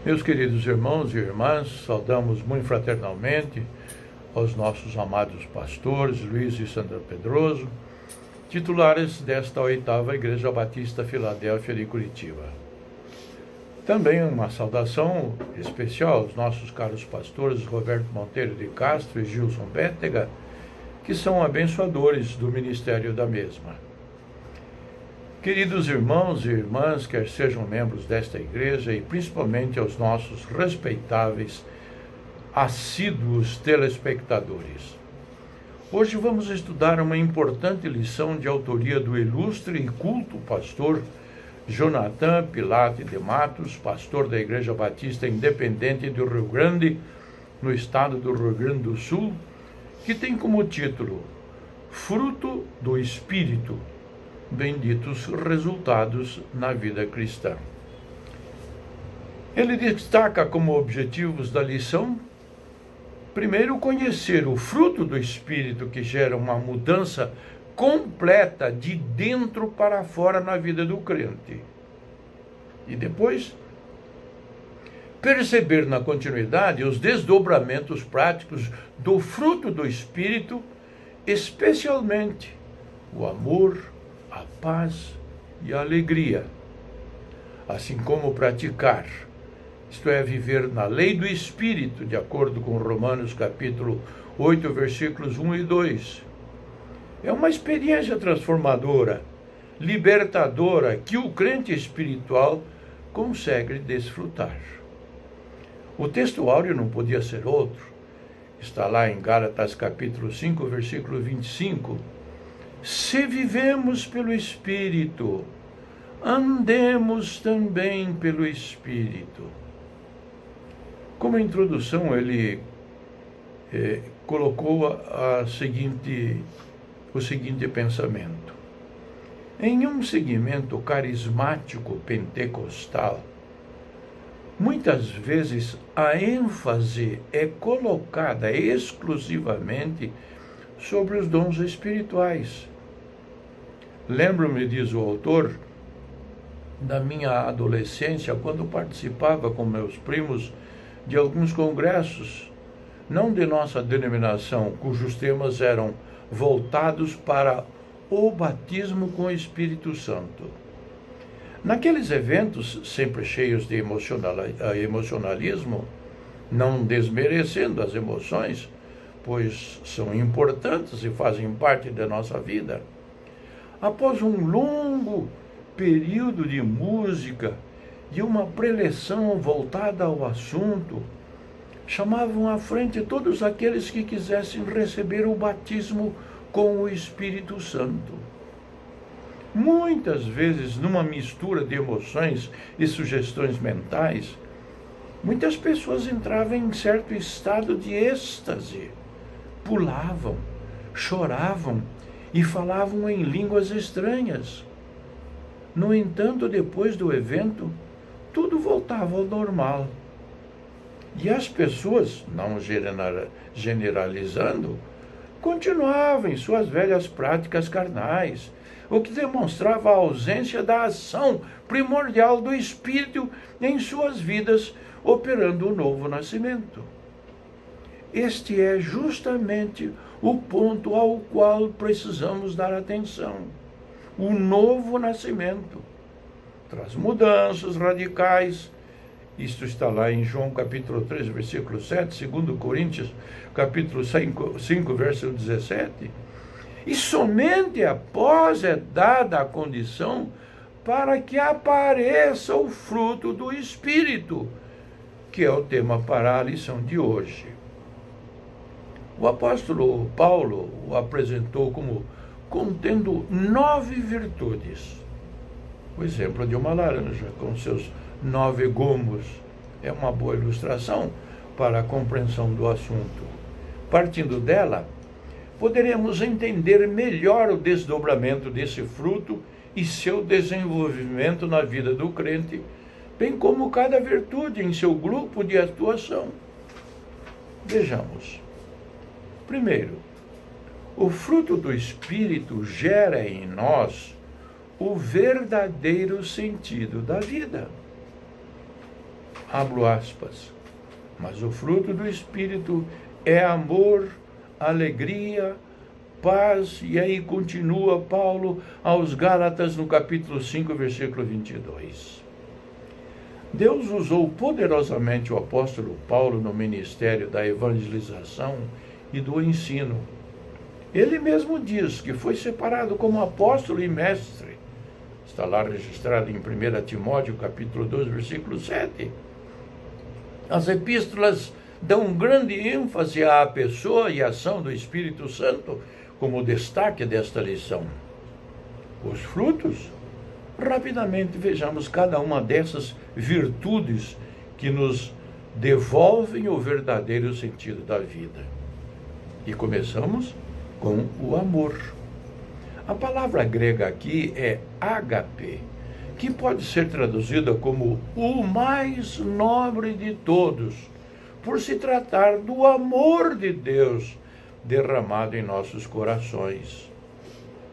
Meus queridos irmãos e irmãs, saudamos muito fraternalmente aos nossos amados pastores, Luiz e Sandra Pedroso, titulares desta 8ª Igreja Batista Filadélfia de Curitiba. Também uma saudação especial aos nossos caros pastores Roberto Monteiro de Castro e Gilson Bétega, que são abençoadores do ministério da mesma. Queridos irmãos e irmãs, quer sejam membros desta igreja e principalmente aos nossos respeitáveis, assíduos telespectadores. Hoje vamos estudar uma importante lição de autoria do ilustre e culto pastor Jonathan Pilate de Matos, pastor da Igreja Batista Independente do Rio Grande, no estado do Rio Grande do Sul, que tem como título Fruto do Espírito, benditos resultados na vida cristã. Ele destaca como objetivos da lição, primeiro, conhecer o fruto do Espírito que gera uma mudança completa de dentro para fora na vida do crente. E depois, perceber na continuidade os desdobramentos práticos do fruto do Espírito, especialmente o amor, a paz e a alegria, assim como praticar, isto é, viver na lei do Espírito, de acordo com Romanos capítulo 8, versículos 1 e 2. É uma experiência transformadora, libertadora, que o crente espiritual consegue desfrutar. O texto áureo não podia ser outro. Está lá em Gálatas capítulo 5, versículo 25. Se vivemos pelo Espírito, andemos também pelo Espírito. Como introdução, ele colocou o seguinte pensamento. Em um segmento carismático pentecostal, muitas vezes a ênfase é colocada exclusivamente sobre os dons espirituais. Lembro-me, diz o autor, da minha adolescência, quando participava com meus primos de alguns congressos, não de nossa denominação, cujos temas eram voltados para o batismo com o Espírito Santo. Naqueles eventos, sempre cheios de emocionalismo, não desmerecendo as emoções, pois são importantes e fazem parte da nossa vida, após um longo período de música e uma preleção voltada ao assunto, chamavam à frente todos aqueles que quisessem receber o batismo com o Espírito Santo. Muitas vezes, numa mistura de emoções e sugestões mentais, muitas pessoas entravam em certo estado de êxtase, pulavam, choravam e falavam em línguas estranhas. No entanto, depois do evento, tudo voltava ao normal. E as pessoas, não generalizando, continuavam em suas velhas práticas carnais, o que demonstrava a ausência da ação primordial do Espírito em suas vidas, operando o novo nascimento. Este é justamente o ponto ao qual precisamos dar atenção. O novo nascimento traz mudanças radicais. Isto está lá em João capítulo 3, versículo 7, 2 Coríntios capítulo 5, versículo 17. E somente após é dada a condição para que apareça o fruto do Espírito, que é o tema para a lição de hoje. O apóstolo Paulo o apresentou como contendo 9 virtudes. O exemplo de uma laranja com seus 9 gomos é uma boa ilustração para a compreensão do assunto. Partindo dela, poderemos entender melhor o desdobramento desse fruto e seu desenvolvimento na vida do crente, bem como cada virtude em seu grupo de atuação. Vejamos. Primeiro, o fruto do Espírito gera em nós o verdadeiro sentido da vida. abro aspas, mas o fruto do Espírito é amor, alegria, paz, e aí continua Paulo aos Gálatas no capítulo 5, versículo 22. Deus usou poderosamente o apóstolo Paulo no ministério da evangelização e do ensino. Ele mesmo diz que foi separado como apóstolo e mestre. Está lá registrado em 1 Timóteo, capítulo 2, versículo 7. As epístolas dão grande ênfase à pessoa e ação do Espírito Santo como destaque desta lição. Os frutos? Rapidamente vejamos cada uma dessas virtudes que nos devolvem o verdadeiro sentido da vida. E começamos com o amor. A palavra grega aqui é ágape, que pode ser traduzida como o mais nobre de todos, por se tratar do amor de Deus derramado em nossos corações.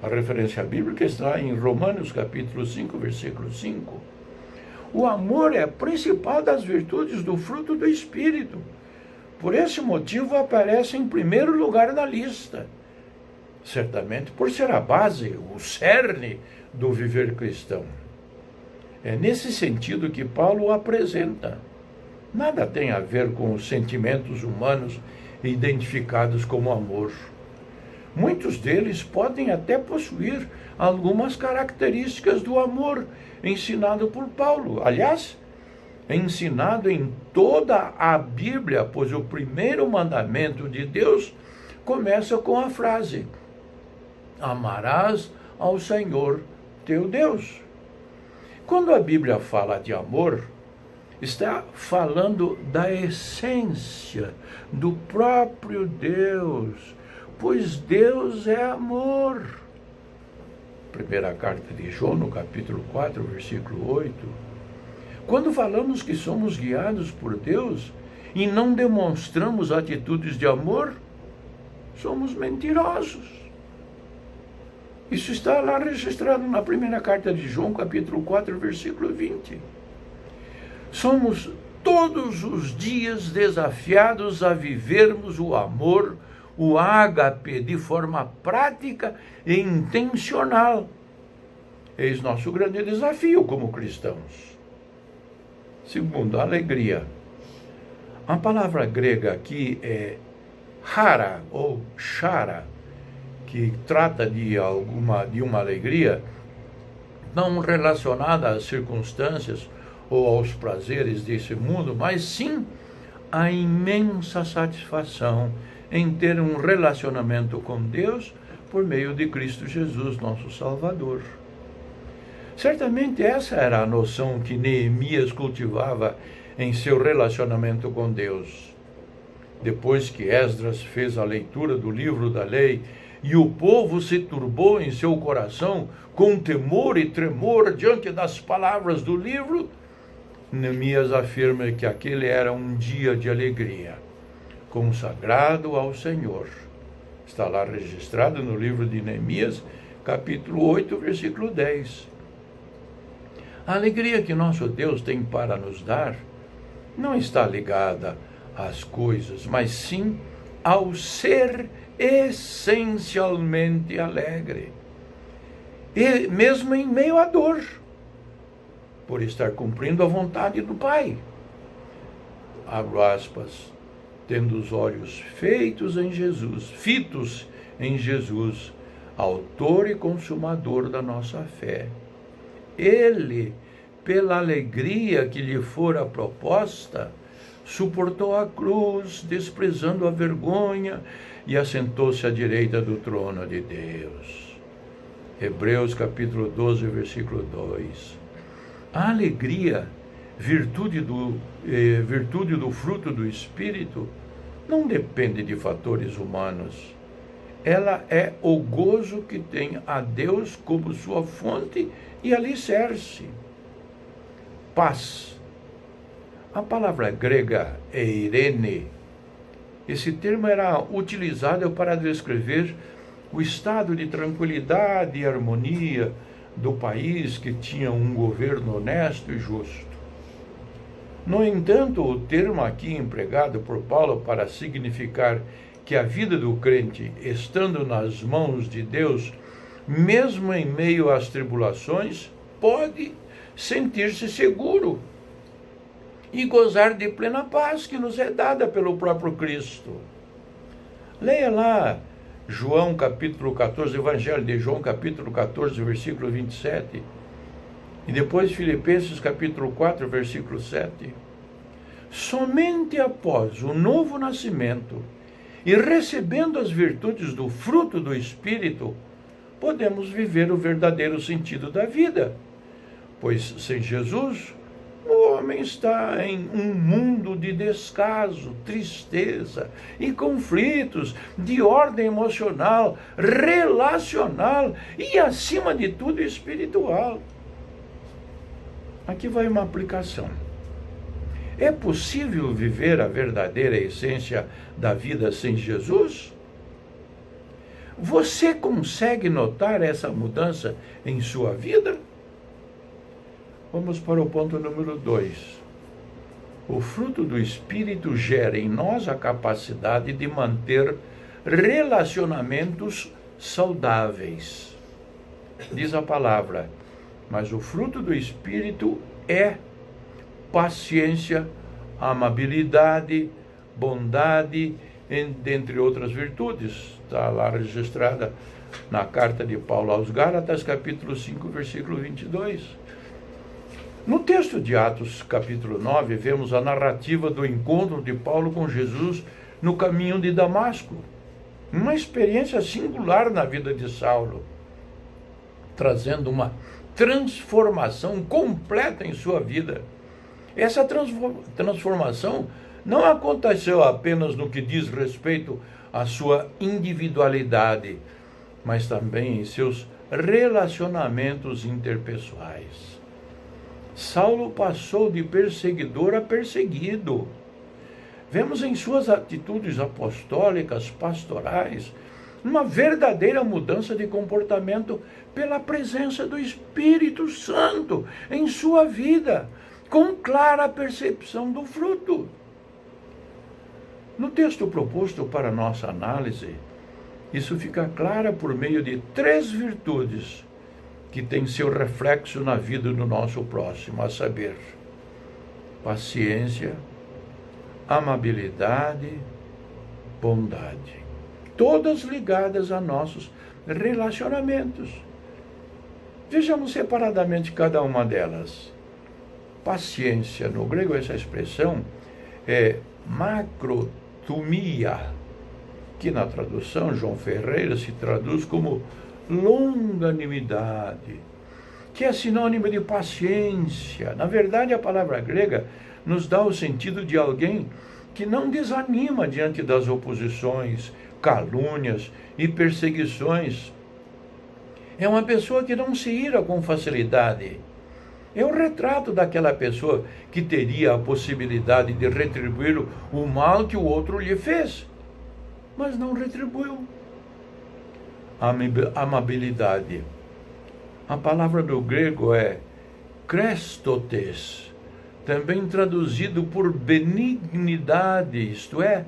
A referência bíblica está em Romanos capítulo 5, versículo 5. O amor é a principal das virtudes do fruto do Espírito. Por esse motivo aparece em primeiro lugar na lista. Certamente por ser a base, o cerne do viver cristão. É nesse sentido que Paulo o apresenta. Nada tem a ver com os sentimentos humanos identificados como amor. Muitos deles podem até possuir algumas características do amor ensinado por Paulo. Aliás, é ensinado em toda a Bíblia, pois o primeiro mandamento de Deus começa com a frase: amarás ao Senhor teu Deus. Quando a Bíblia fala de amor, está falando da essência do próprio Deus, pois Deus é amor. Primeira carta de João, no capítulo 4, versículo 8. Quando falamos que somos guiados por Deus e não demonstramos atitudes de amor, somos mentirosos. Isso está lá registrado na primeira carta de João, capítulo 4, versículo 20. Somos todos os dias desafiados a vivermos o amor, o ágape, de forma prática e intencional. Eis nosso grande desafio como cristãos. Segundo, alegria. A palavra grega aqui é hara ou chara, que trata de uma alegria não relacionada às circunstâncias ou aos prazeres desse mundo, mas sim a imensa satisfação em ter um relacionamento com Deus por meio de Cristo Jesus, nosso Salvador. Certamente essa era a noção que Neemias cultivava em seu relacionamento com Deus. Depois que Esdras fez a leitura do livro da lei e o povo se turbou em seu coração com temor e tremor diante das palavras do livro, Neemias afirma que aquele era um dia de alegria, consagrado ao Senhor. Está lá registrado no livro de Neemias, capítulo 8, versículo 10. A alegria que nosso Deus tem para nos dar não está ligada às coisas, mas sim ao ser essencialmente alegre, e mesmo em meio à dor, por estar cumprindo a vontade do Pai. Abro aspas, tendo os olhos fitos em Jesus, autor e consumador da nossa fé. Ele, pela alegria que lhe fora proposta, suportou a cruz, desprezando a vergonha, e assentou-se à direita do trono de Deus. Hebreus capítulo 12, versículo 2. A alegria, virtude do fruto do Espírito, não depende de fatores humanos. Ela é o gozo que tem a Deus como sua fonte e alicerce. Paz. A palavra grega é eirene. Esse termo era utilizado para descrever o estado de tranquilidade e harmonia do país que tinha um governo honesto e justo. No entanto, o termo aqui empregado por Paulo para significar que a vida do crente, estando nas mãos de Deus, mesmo em meio às tribulações, pode sentir-se seguro e gozar de plena paz que nos é dada pelo próprio Cristo. Leia lá João capítulo 14, Evangelho de João capítulo 14, versículo 27. E depois Filipenses capítulo 4, versículo 7. Somente após o novo nascimento e recebendo as virtudes do fruto do Espírito, podemos viver o verdadeiro sentido da vida. Pois sem Jesus, o homem está em um mundo de descaso, tristeza e conflitos de ordem emocional, relacional e, acima de tudo, espiritual. Aqui vai uma aplicação. É possível viver a verdadeira essência da vida sem Jesus? Você consegue notar essa mudança em sua vida? Vamos para o ponto número 2. O fruto do Espírito gera em nós a capacidade de manter relacionamentos saudáveis. Diz a palavra, mas o fruto do Espírito é paciência, amabilidade, bondade, dentre outras virtudes. Está lá registrada na carta de Paulo aos Gálatas, capítulo 5, versículo 22. No texto de Atos, capítulo 9, vemos a narrativa do encontro de Paulo com Jesus no caminho de Damasco. Uma experiência singular na vida de Saulo, trazendo uma transformação completa em sua vida. Essa transformação não aconteceu apenas no que diz respeito à sua individualidade, mas também em seus relacionamentos interpessoais. Saulo passou de perseguidor a perseguido. Vemos em suas atitudes apostólicas, pastorais, uma verdadeira mudança de comportamento pela presença do Espírito Santo em sua vida, com clara percepção do fruto. No texto proposto para nossa análise, isso fica claro por meio de 3 virtudes que têm seu reflexo na vida do nosso próximo, a saber, paciência, amabilidade, bondade. Todas ligadas a nossos relacionamentos. Vejamos separadamente cada uma delas. Paciência, no grego essa expressão é macrotumia, que na tradução João Ferreira se traduz como longanimidade, que é sinônimo de paciência. Na verdade, a palavra grega nos dá o sentido de alguém que não desanima diante das oposições, calúnias e perseguições. É uma pessoa que não se ira com facilidade. É o retrato daquela pessoa que teria a possibilidade de retribuir o mal que o outro lhe fez, mas não retribuiu. Amabilidade. A palavra do grego é krestotes, também traduzido por benignidade, isto é,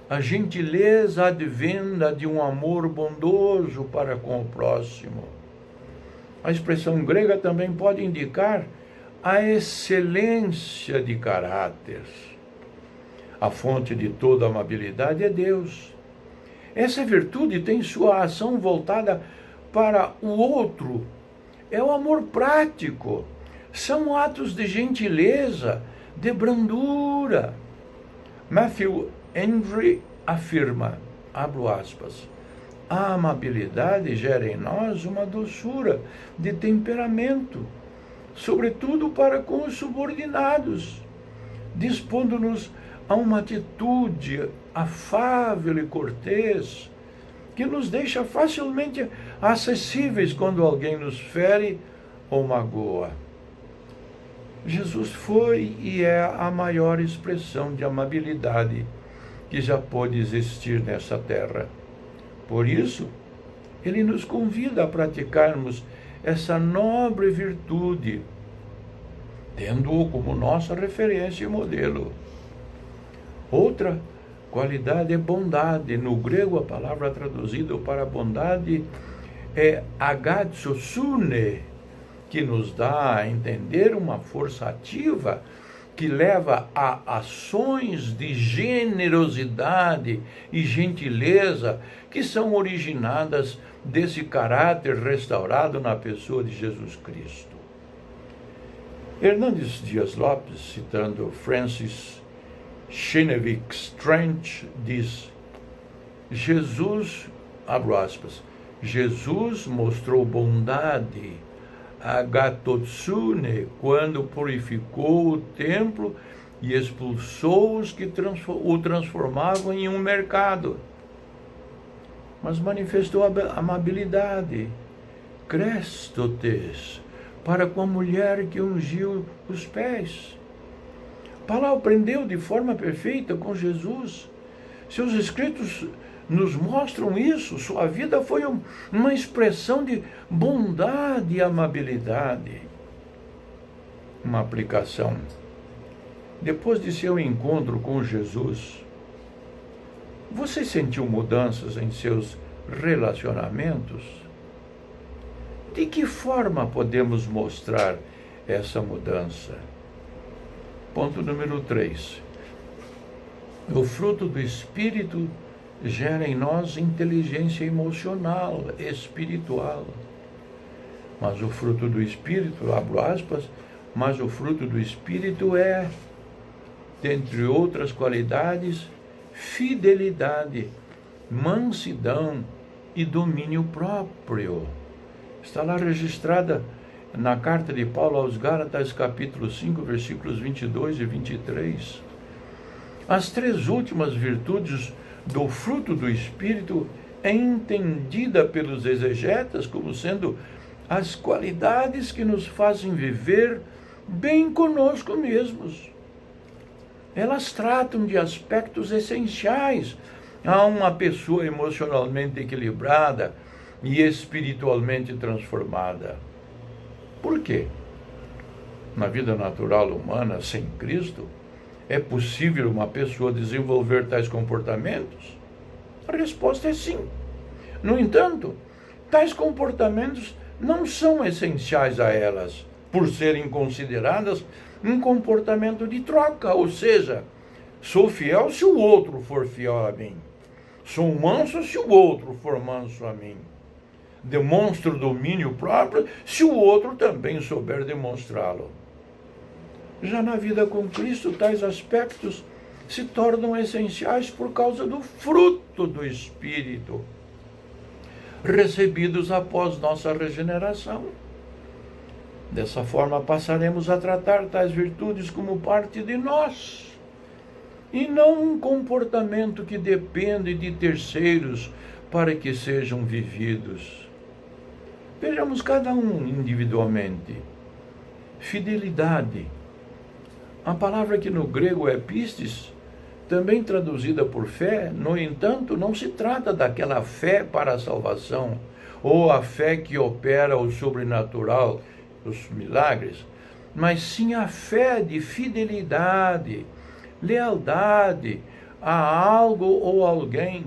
a gentileza advinda de um amor bondoso para com o próximo. A expressão grega também pode indicar a excelência de caráter. A fonte de toda amabilidade é Deus. Essa virtude tem sua ação voltada para o outro. É o amor prático. São atos de gentileza, de brandura. Matthew Henry afirma, abro aspas, a amabilidade gera em nós uma doçura de temperamento, sobretudo para com os subordinados, dispondo-nos a uma atitude afável e cortês, que nos deixa facilmente acessíveis quando alguém nos fere ou magoa. Jesus foi e é a maior expressão de amabilidade que já pôde existir nessa terra. Por isso, ele nos convida a praticarmos essa nobre virtude tendo-o como nossa referência e modelo. Outra qualidade é bondade. No grego, a palavra traduzida para bondade é agatsosune, que nos dá a entender uma força ativa que leva a ações de generosidade e gentileza que são originadas desse caráter restaurado na pessoa de Jesus Cristo. Hernandes Dias Lopes, citando Francis Chenevix Trench, diz: abro aspas, Jesus mostrou bondade, agatotsune, quando purificou o templo e expulsou os que o transformavam em um mercado. Mas manifestou amabilidade, crestotes, para com a mulher que ungiu os pés. Paulo aprendeu de forma perfeita com Jesus. Seus escritos nos mostram isso. Sua vida foi uma expressão de bondade e amabilidade. Uma aplicação. Depois de seu encontro com Jesus, você sentiu mudanças em seus relacionamentos? De que forma podemos mostrar essa mudança? Ponto número 3. O fruto do Espírito gera em nós inteligência emocional, espiritual. Mas o fruto do Espírito, abro aspas, mas o fruto do Espírito é, dentre outras qualidades, fidelidade, mansidão e domínio próprio. Está lá registrada na carta de Paulo aos Gálatas, capítulo 5, versículos 22 e 23. As 3 últimas virtudes do fruto do Espírito é entendida pelos exegetas como sendo as qualidades que nos fazem viver bem conosco mesmos. Elas tratam de aspectos essenciais a uma pessoa emocionalmente equilibrada e espiritualmente transformada. Por quê? Na vida natural humana, sem Cristo, é possível uma pessoa desenvolver tais comportamentos? A resposta é sim. No entanto, tais comportamentos não são essenciais a elas, por serem consideradas um comportamento de troca, ou seja, sou fiel se o outro for fiel a mim. Sou manso se o outro for manso a mim. Demonstro domínio próprio se o outro também souber demonstrá-lo. Já na vida com Cristo, tais aspectos se tornam essenciais por causa do fruto do Espírito, recebidos após nossa regeneração. Dessa forma, passaremos a tratar tais virtudes como parte de nós, e não um comportamento que depende de terceiros para que sejam vividos. Vejamos cada um individualmente. Fidelidade. A palavra que no grego é pistis, também traduzida por fé, no entanto, não se trata daquela fé para a salvação, ou a fé que opera o sobrenatural, os milagres, mas sim a fé de fidelidade, lealdade a algo ou alguém.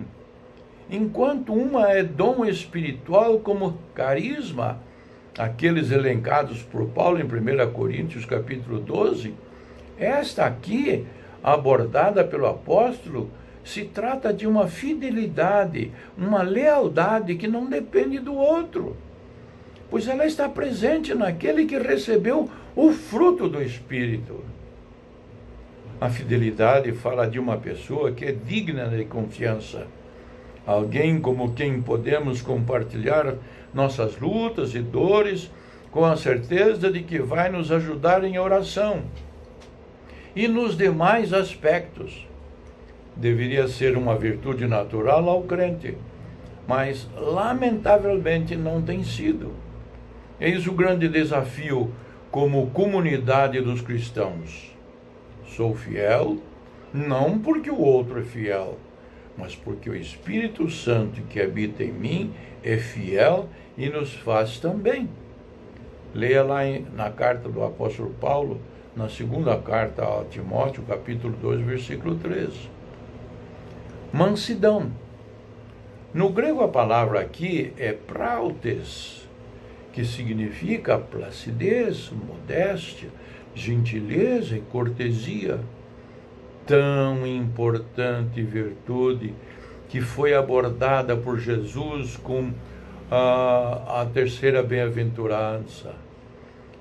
Enquanto uma é dom espiritual como carisma, aqueles elencados por Paulo em 1 Coríntios capítulo 12, esta aqui, abordada pelo apóstolo, se trata de uma fidelidade, uma lealdade que não depende do outro, pois ela está presente naquele que recebeu o fruto do Espírito. A fidelidade fala de uma pessoa que é digna de confiança, alguém como quem podemos compartilhar nossas lutas e dores com a certeza de que vai nos ajudar em oração. E nos demais aspectos, deveria ser uma virtude natural ao crente, mas lamentavelmente não tem sido. Eis o grande desafio como comunidade dos cristãos. Sou fiel, não porque o outro é fiel, mas porque o Espírito Santo que habita em mim é fiel e nos faz também. Leia lá na carta do apóstolo Paulo, na segunda carta a Timóteo, capítulo 2, versículo 13. Mansidão. No grego a palavra aqui é prautes, que significa placidez, modéstia, gentileza e cortesia. Tão importante virtude que foi abordada por Jesus com a terceira bem-aventurança.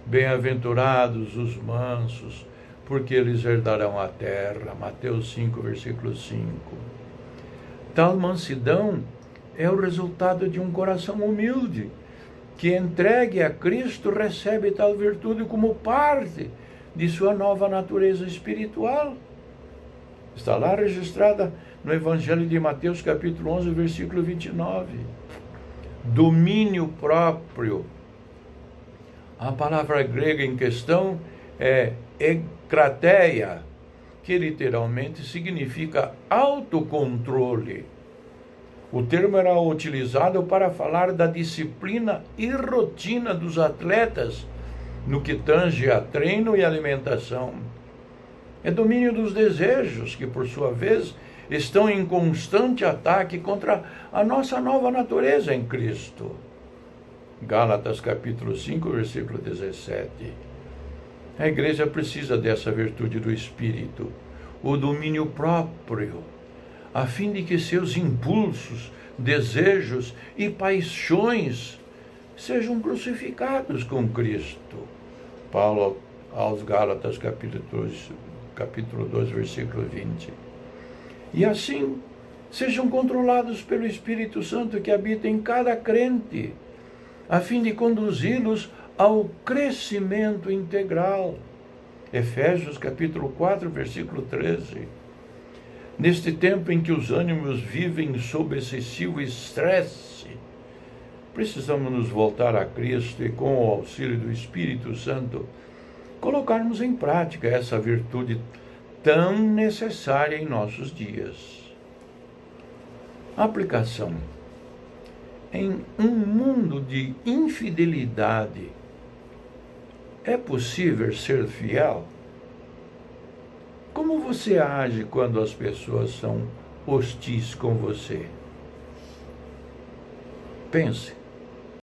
Bem-aventurados os mansos, porque eles herdarão a terra. Mateus 5, versículo 5. Tal mansidão é o resultado de um coração humilde, que entregue a Cristo recebe tal virtude como parte de sua nova natureza espiritual. Está lá registrada no Evangelho de Mateus, capítulo 11, versículo 29. Domínio próprio. A palavra grega em questão é ekrateia, que literalmente significa autocontrole. O termo era utilizado para falar da disciplina e rotina dos atletas no que tange a treino e alimentação. É domínio dos desejos, que por sua vez estão em constante ataque contra a nossa nova natureza em Cristo. Gálatas capítulo 5, versículo 17. A igreja precisa dessa virtude do Espírito, o domínio próprio, a fim de que seus impulsos, desejos e paixões sejam crucificados com Cristo. Paulo aos Gálatas capítulo 2, versículo 20. E assim sejam controlados pelo Espírito Santo que habita em cada crente, a fim de conduzi-los ao crescimento integral. Efésios capítulo 4, versículo 13. Neste tempo em que os ânimos vivem sob excessivo estresse, precisamos nos voltar a Cristo e, com o auxílio do Espírito Santo, colocarmos em prática essa virtude tão necessária em nossos dias. Aplicação. Em um mundo de infidelidade, é possível ser fiel? Como você age quando as pessoas são hostis com você? Pense.